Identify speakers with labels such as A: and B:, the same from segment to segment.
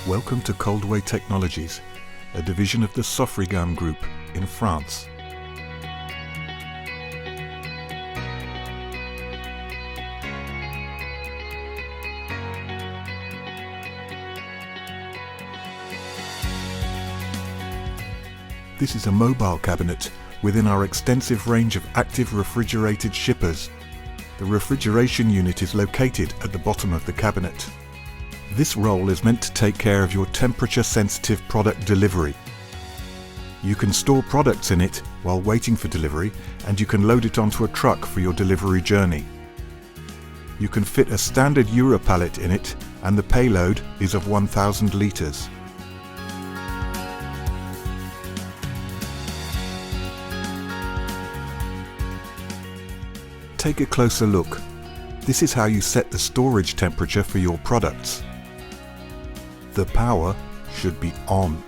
A: Welcome to Coldway Technologies, a division of the Sofrigam Group in France. This is a mobile cabinet within our extensive range of active refrigerated shippers. The refrigeration unit is located at the bottom of the cabinet. This roll is meant to take care of your temperature-sensitive product delivery. You can store products in it while waiting for delivery, and you can load it onto a truck for your delivery journey. You can fit a standard Euro pallet in it, and the payload is of 1,000 litres. Take a closer look. This is how you set the storage temperature for your products. The power should be on.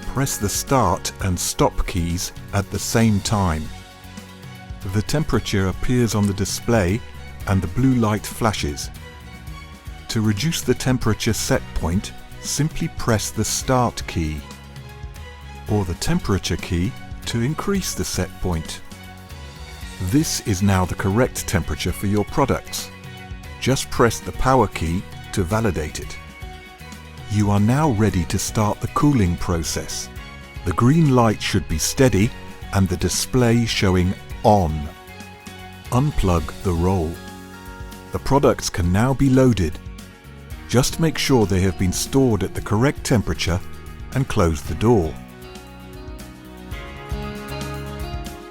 A: Press the start and stop keys at the same time. The temperature appears on the display and the blue light flashes. To reduce the temperature set point, simply press the start key or the temperature key to increase the set point. This is now the correct temperature for your products. Just press the power key to validate it. You are now ready to start the cooling process. The green light should be steady and the display showing on. Unplug the roll. The products can now be loaded. Just make sure they have been stored at the correct temperature and close the door.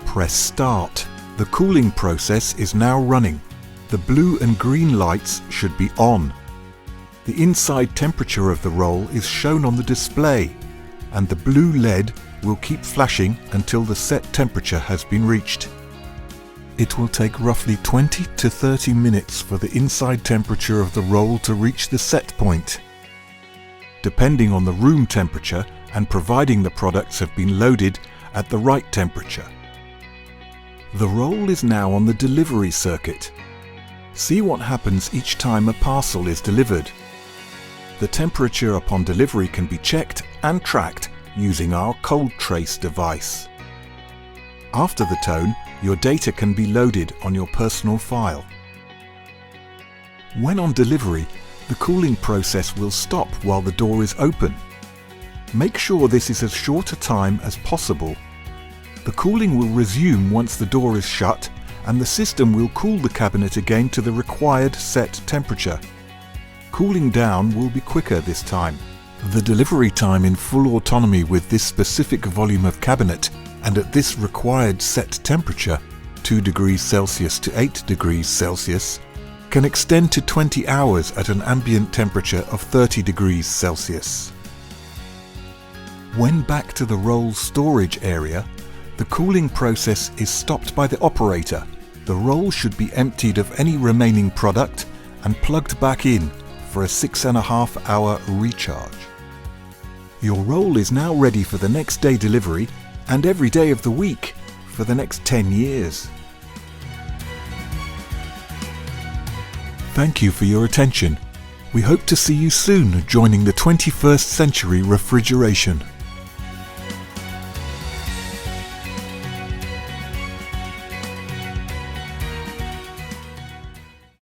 A: Press start. The cooling process is now running. The blue and green lights should be on. The inside temperature of the roll is shown on the display, and the blue LED will keep flashing until the set temperature has been reached. It will take roughly 20 to 30 minutes for the inside temperature of the roll to reach the set point, depending on the room temperature and providing the products have been loaded at the right temperature. The roll is now on the delivery circuit. See what happens each time a parcel is delivered. The temperature upon delivery can be checked and tracked using our Cold Trace device. After the tone, your data can be loaded on your personal file. When on delivery, the cooling process will stop while the door is open. Make sure this is as short a time as possible. The cooling will resume once the door is shut, and the system will cool the cabinet again to the required set temperature. Cooling down will be quicker this time. The delivery time in full autonomy with this specific volume of cabinet and at this required set temperature, 2 degrees Celsius to 8 degrees Celsius, can extend to 20 hours at an ambient temperature of 30 degrees Celsius. When back to the roll storage area, the cooling process is stopped by the operator. The roll should be emptied of any remaining product and plugged back in for a 6.5 hour recharge. Your roll is now ready for the next day delivery and every day of the week for the next 10 years. Thank you for your attention. We hope to see you soon joining the 21st century refrigeration.